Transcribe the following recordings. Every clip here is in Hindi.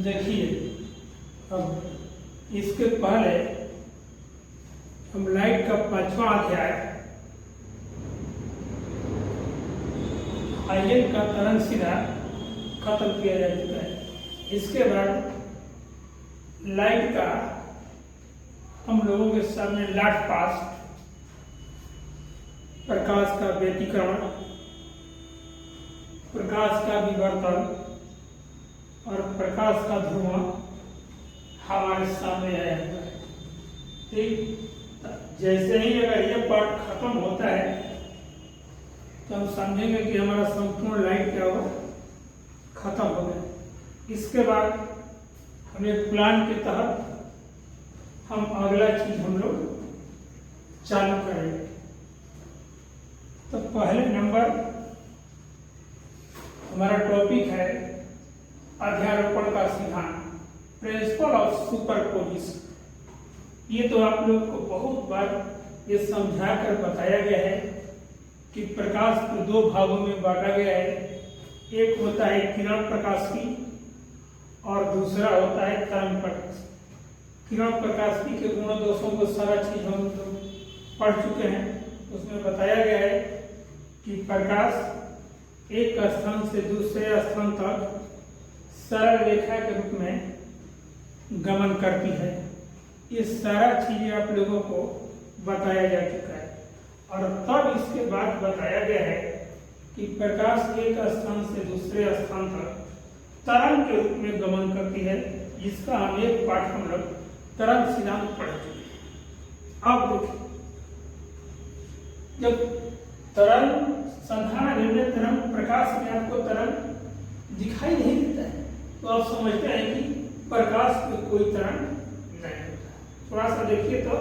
देखिए, अब इसके पहले हम लाइट का 5वां अध्याय आयन का तरंग सीधा खत्म किया जा चुका है। इसके बाद लाइट का हम लोगों के सामने लाट पास, प्रकाश का व्यतिक्रमण, प्रकाश का विवर्तन और प्रकाश का ध्रुवण हमारे सामने आया हुआ है। ठीक, जैसे ही अगर ये पार्ट खत्म होता है तो हम समझेंगे कि हमारा संपूर्ण लाइट क्या हुआ, खत्म हो गया। इसके बाद हम एक प्लान के तहत हम अगला चीज हम लोग चालू करेंगे। तो पहले नंबर हमारा टॉपिक है अध्यारोपण का सिद्धांत, प्रिंसिपल ऑफ सुपरपोजिशन। ये तो आप लोग को बहुत बार ये समझा कर बताया गया है कि प्रकाश को दो भागों में बांटा गया है। एक होता है किरण प्रकाश की और दूसरा होता है तरंग प्रकाश। किरण प्रकाश की के गुण दोषों को सारा चीज हम लोग पढ़ चुके हैं। उसमें बताया गया है कि प्रकाश एक स्थान से दूसरे स्थान तक सरल रेखा के रूप में गमन करती है। ये सारा चीजें आप लोगों को बताया जा चुका है। और तब इसके बाद बताया गया है कि प्रकाश एक स्थान से दूसरे स्थान तक तरंग के रूप में गमन करती है, जिसका हम एक पाठ हम लोग तरंग सिद्धांत पढ़ चुके हैं। अब देखिए, जब तरंग साधारण निर्णय तरंग प्रकाश में आपको तरंग दिखाई नहीं देता है तो आप समझते हैं कि प्रकाश में कोई तरंग नहीं होता। थोड़ा सा देखिए, तो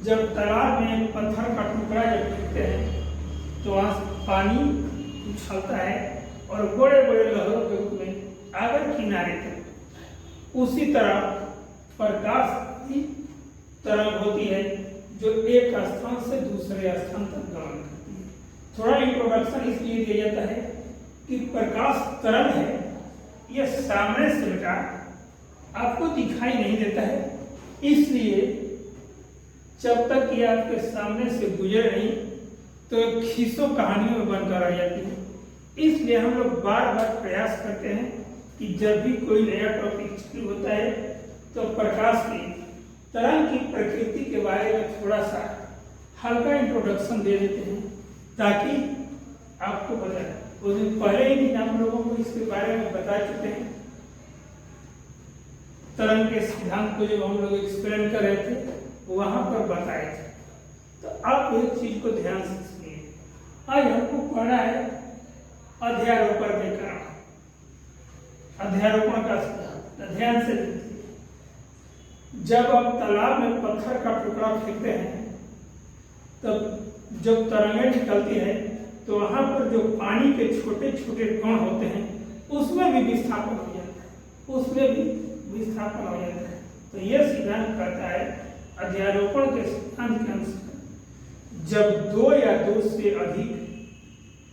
जब तालाब में पत्थर का टुकड़ा जब गिरते हैं तो वहां से पानी उछलता है और बड़े बड़े लहरों के रूप में आगे किनारे तक। उसी तरह प्रकाश की तरंग होती है जो एक स्थान से दूसरे स्थान तक गमन करती है। थोड़ा इंट्रोडक्शन इसलिए दिया जाता है कि प्रकाश तरंग है, यह सामने से बेटा आपको दिखाई नहीं देता है, इसलिए जब तक ये आपके सामने से गुजर नहीं तो खीसों कहानियों में बनकर आ जाती है। इसलिए हम लोग बार बार प्रयास करते हैं कि जब भी कोई नया टॉपिक शुरू होता है तो प्रकाश की तरंग की प्रकृति के बारे में थोड़ा सा हल्का इंट्रोडक्शन दे देते हैं ताकि आपको पता है। उस दिन पहले ही दिन हम लोगों को इसके बारे में बता चुके हैं। तरंग के सिद्धांत को जब हम लोग एक्सप्लेन कर रहे थे वहां पर बताए थे। तो आप एक चीज को ध्यान से सुनिए। आज हमको पढ़ना है अध्यारोपण के कारण, अध्यारोपण का सिद्धांत। ध्यान से जब आप तालाब में पत्थर का टुकड़ा फेंकते हैं तब जब तरंगें निकलती है तो वहां पर जो पानी के छोटे छोटे कण होते हैं उसमें भी विस्थापन हो जाता है, उसमें भी विस्थापन हो जाता है। तो यह सिद्धांत कहता है अध्यारोपण के सिद्धांत के अनुसार जब दो या दो से अधिक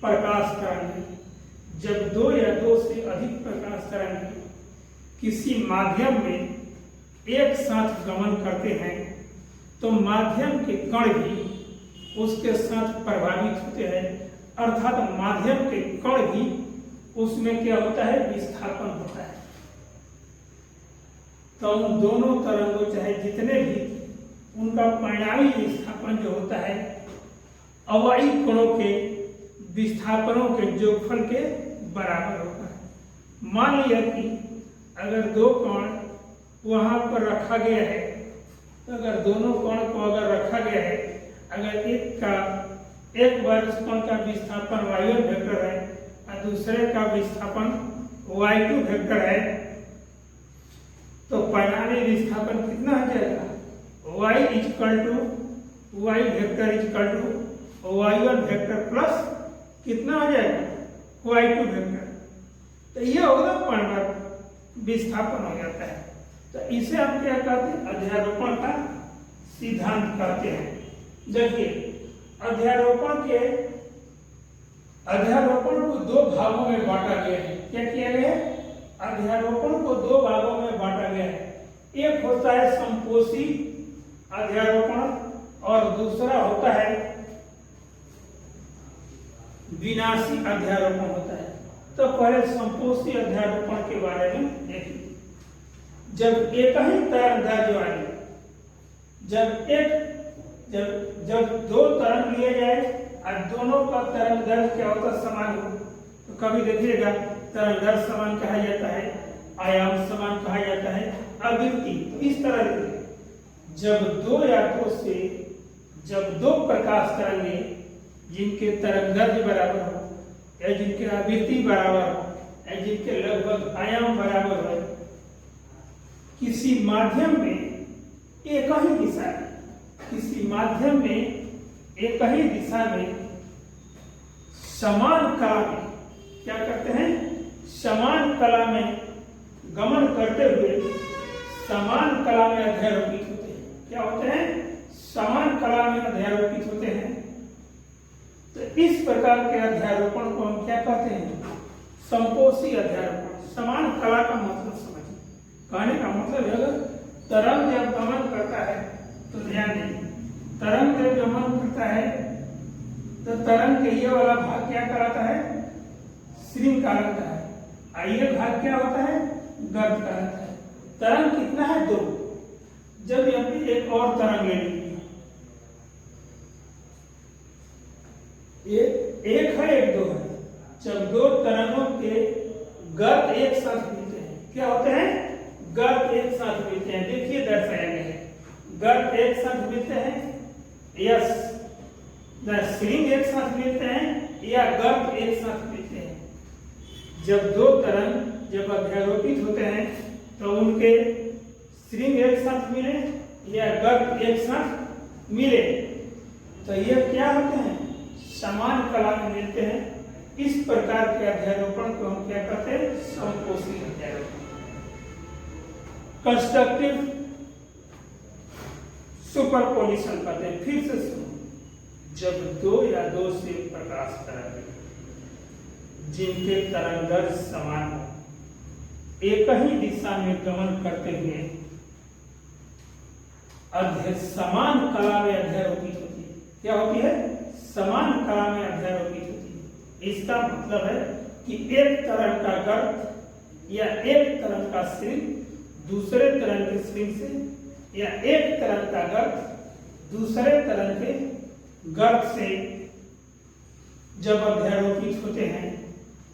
प्रकाश तरंगें, जब दो या दो से अधिक प्रकाश तरंगें किसी माध्यम में एक साथ गमन करते हैं तो माध्यम के कण भी उसके साथ प्रभावित होते हैं, अर्थात माध्यम के कण भी उसमें क्या होता है, विस्थापन होता है। तो उन दोनों तरंगों चाहे जितने भी उनका परिणामी विस्थापन जो होता है अवाई कणों के विस्थापनों के जोगफल के बराबर होता है। मान लिया कि अगर दो कण वहां पर रखा गया है तो अगर दोनों कण को अगर रखा गया है, अगर एक बार उस कण का विस्थापन y1 वेक्टर है और दूसरे का विस्थापन y2 वेक्टर है तो परिणामी विस्थापन कितना हो जाएगा, y equal to y vector equal to y1 vector plus कितना हो जाएगा, y2 वेक्टर। तो ये होगा परिणाम विस्थापन हो जाता है। तो इसे हम क्या कहते हैं, अध्यारोपण का सिद्धांत कहते हैं। देखिए, अध्यारोपण को दो भागों में बांटा गया है। क्या किया गया है, अध्यारोपण को दो भागों में बांटा गया है। एक होता है संपोषी अध्यारोपण और दूसरा होता है विनाशी अध्यारोपण होता है। तो पहले संपोषी अध्यारोपण के बारे में देखिए। जब एक ही तरंगदैर्घ्य वाली जब दो तरंग लिए जाए और दोनों का तरंगदैर्घ्य क्या होता है, समान हो, तो कभी देखिएगा तरंगदैर्घ्य समान कहा जाता है, आयाम समान कहा जाता है, आवृत्ति। तो इस तरह जब दो प्रकाश तरंगे जिनके तरंगदैर्घ्य बराबर हो या जिनके आवृत्ति बराबर हो या जिनके लगभग आयाम बराबर हो, किसी माध्यम में एक ही दिशा में समान कला में क्या करते हैं, समान कला में गमन करते हुए समान कला में अध्यारोपित होते हैं। क्या होते हैं, समान कला में अध्यारोपित होते हैं। तो इस प्रकार के अध्यारोपण को हम क्या कहते हैं, संपोषी अध्यारोपण। समान कला का मतलब समझिए, कहने का मतलब है तरंग जब गमन करता है तो ध्यान दें, तरंग जब गमन करता है तो तरंग के ये वाला भाग क्या कहलाता है, श्रृंग कहलाता है। और ये भाग क्या होता है, गर्भ कहलाता है। तरंग कितना है, दो। जब यहाँ पे एक और तरंग ले लीजिए, एक है एक दो है। जब दो तरंगों के गर्भ एक साथ मिलते हैं, क्या होते हैं, गर्भ एक साथ मिलते हैं। देखिए दर्शाया गया है, गर्भ एक साथ मिलते हैं या श्रृंग एक साथ मिलते हैं या गर्भ एक साथ मिलते हैं। जब दो तरंग जब अध्यारोपित होते हैं तो उनके श्रृंग एक साथ मिले या गर्भ एक साथ मिले तो ये क्या होते हैं, समान कला में मिलते हैं। इस प्रकार के अध्यारोपण को हम क्या कहते हैं, संपोषी अध्यारोपण। कंस्ट्रक्टिव सुपरपोजिशन कहते हैं। फिर से सुनो, जब दो या दो से प्रकाश तरंग जिनके तरंगदैर्घ्य समान हो, एक ही दिशा में गमन करते हुए समान कला में अध्यारोपित होती है। क्या होती है, समान कला में अध्यारोपित होती है। इसका मतलब है कि एक तरंग का गर्भ या एक तरंग का श्रृंग दूसरे तरंग के श्रृंग से या एक तरंग का गर्भ दूसरे तरंग के गर्भ से जब अध्यारोपित होते हैं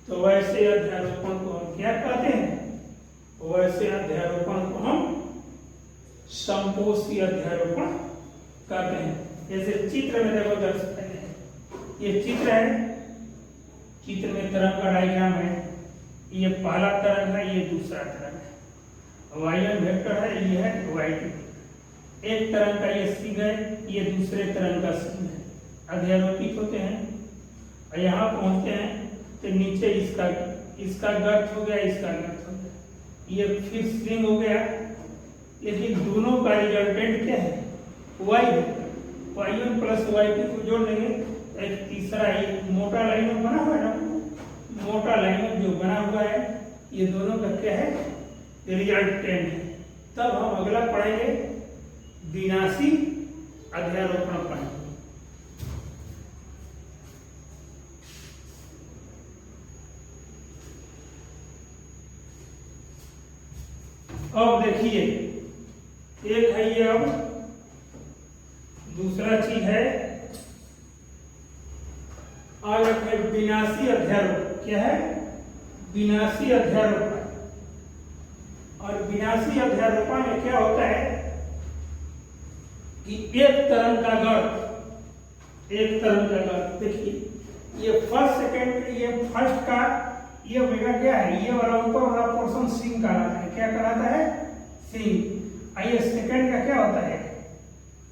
तो वैसे अध्यारोपण को हम क्या कहते हैं, वैसे अध्यारोपण को हम संपोषी अध्यारोपण कहते हैं। जैसे चित्र में देखो दर्शक है, ये चित्र है, चित्र में तरंग का डायग्राम है। ये पहला तरंग है, ये दूसरा तरंग है, वाई वेक्टर है, ये है वाई। एक तरंग का ये सिंह है, ये दूसरे तरंग का सिंह है। अध्यारोपित होते हैं और यहाँ पहुंचते हैं तो नीचे इसका गर्थ हो गया, इसका गर्थ हो गया, ये फिर स्ट्रिंग हो गया। लेकिन दोनों का रिजल्टेंट क्या है, वाई है। y1 प्लस y2 को जोड़ देंगे, एक तीसरा एक मोटा लाइन बना हुआ है ना, मोटा लाइन जो बना हुआ है, ये दोनों का क्या है, रिजल्टेंट है। तब हम अगला पढ़ेंगे विनाशी अध्यारोपण पढ़ेंगे। अब देखिए, एक है ये, अब दूसरा चीज है और एक है विनाशी अध्यारोपण। क्या है, विनाशी अध्यारोपण। और विनाशी अध्यारोपण में क्या होता है कि एक तरंग का गर्भ, देखिए ये फर्स्ट सेकेंड, ये फर्स्ट का ये ओमेगा क्या है, ये वाला ऊपर वाला पोर्शन सिंग कहलाता है। क्या कहलाता है, सिंग। और ये सेकेंड का क्या होता है,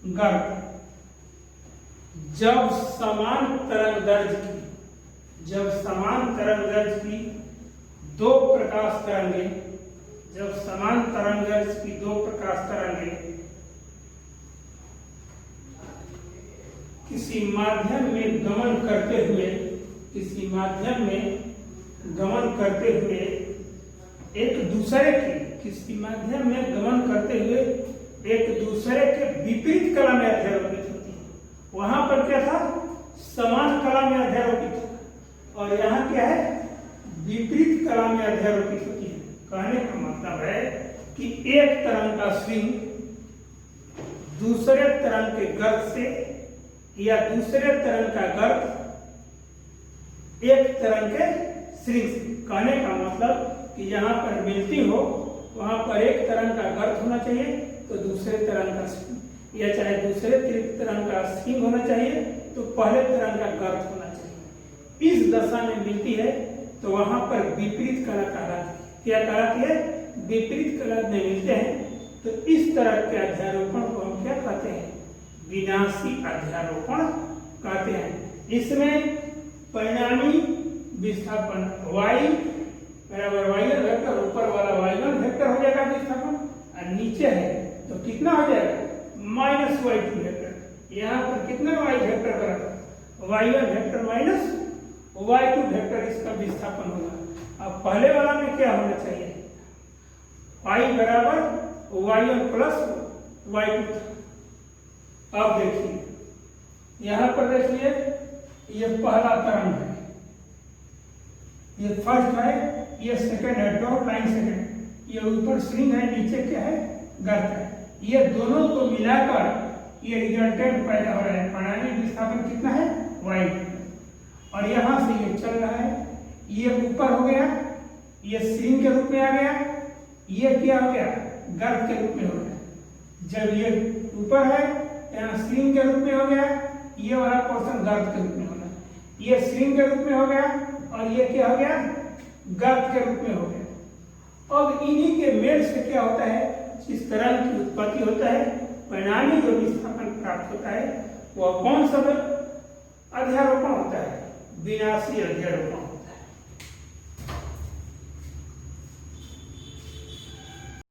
गर्भ। जब समान तरंगदैर्घ्य की दो प्रकाश तरंगे, जब समान तरंगदैर्घ्य की दो प्रकाश तरंगे किसी माध्यम में गमन करते हुए एक दूसरे के किसी माध्यम में गमन करते हुए एक दूसरे के विपरीत कला में अध्यारोपित होती है। वहां पर क्या था, समान कला में अध्यारोपित था, और यहाँ क्या है, विपरीत कला में अध्यारोपित होती है। कहने का मतलब है कि एक तरंग का स्विंग दूसरे तरंग के गर्त से या दूसरे तरंग का गर्त एक तरंग के स्विंग से। कहने का मतलब कि जहां पर मिलती हो वहां पर एक तरंग का गर्त होना चाहिए तो दूसरे तरंग का स्विंग, या चाहे दूसरे तरंग का स्विंग होना चाहिए तो पहले तरंग का गर्त होना चाहिए। इस दशा में मिलती है तो वहां पर विपरीत कला कहलाती है। क्या कहलाती है, विपरीत कला में मिलते हैं तो इस तरह के अध्यारोपण को हम क्या कहते हैं, विनाशी अध्यारोपण कहते हैं। इसमें परिणामी विस्थापन y बराबर y1 वेक्टर, ऊपर वाला y1 वेक्टर हो जाएगा विस्थापन, और नीचे है तो कितना हो जाएगा, माइनस y2 वेक्टर। यहाँ पर कितना y वेक्टर बराबर y1 vector minus y2 vector, इसका विस्थापन होगा। अब पहले वाला में क्या होना चाहिए, y बराबर y1 प्लस y2 था। अब देखिए यहाँ पर देखिए, ये पहला तरंग है, ये फर्स्ट है, ये सेकंड है, डॉट लाइन सेकंड, ये ऊपर स्विंग है, नीचे क्या है, गर्त है। ये दोनों को मिलाकर ये रिजल्टेंट पैदा हो रहा है। परिणामी विस्थापन कितना है, y, और यहाँ से ये चल रहा है, ये ऊपर हो गया, ये स्विंग के रूप में आ गया, ये क्या हो गया, गर्त के रूप में हो गया। जब ये ऊपर है यहाँ स्विंग के रूप में हो गया, ये वाला पोर्शन गर्त के रूप में होगा, ये स्विंग के रूप में हो गया, और ये क्या हो गया, गर्त के रूप में हो गया। अब इन्हीं के मेल से क्या होता है, जिस तरंग की उत्पत्ति होता है, परिणामी जो विस्थापन प्राप्त होता है, वह कौन सा अध्यारोपण होता है, विनाशी अध्यारोपण।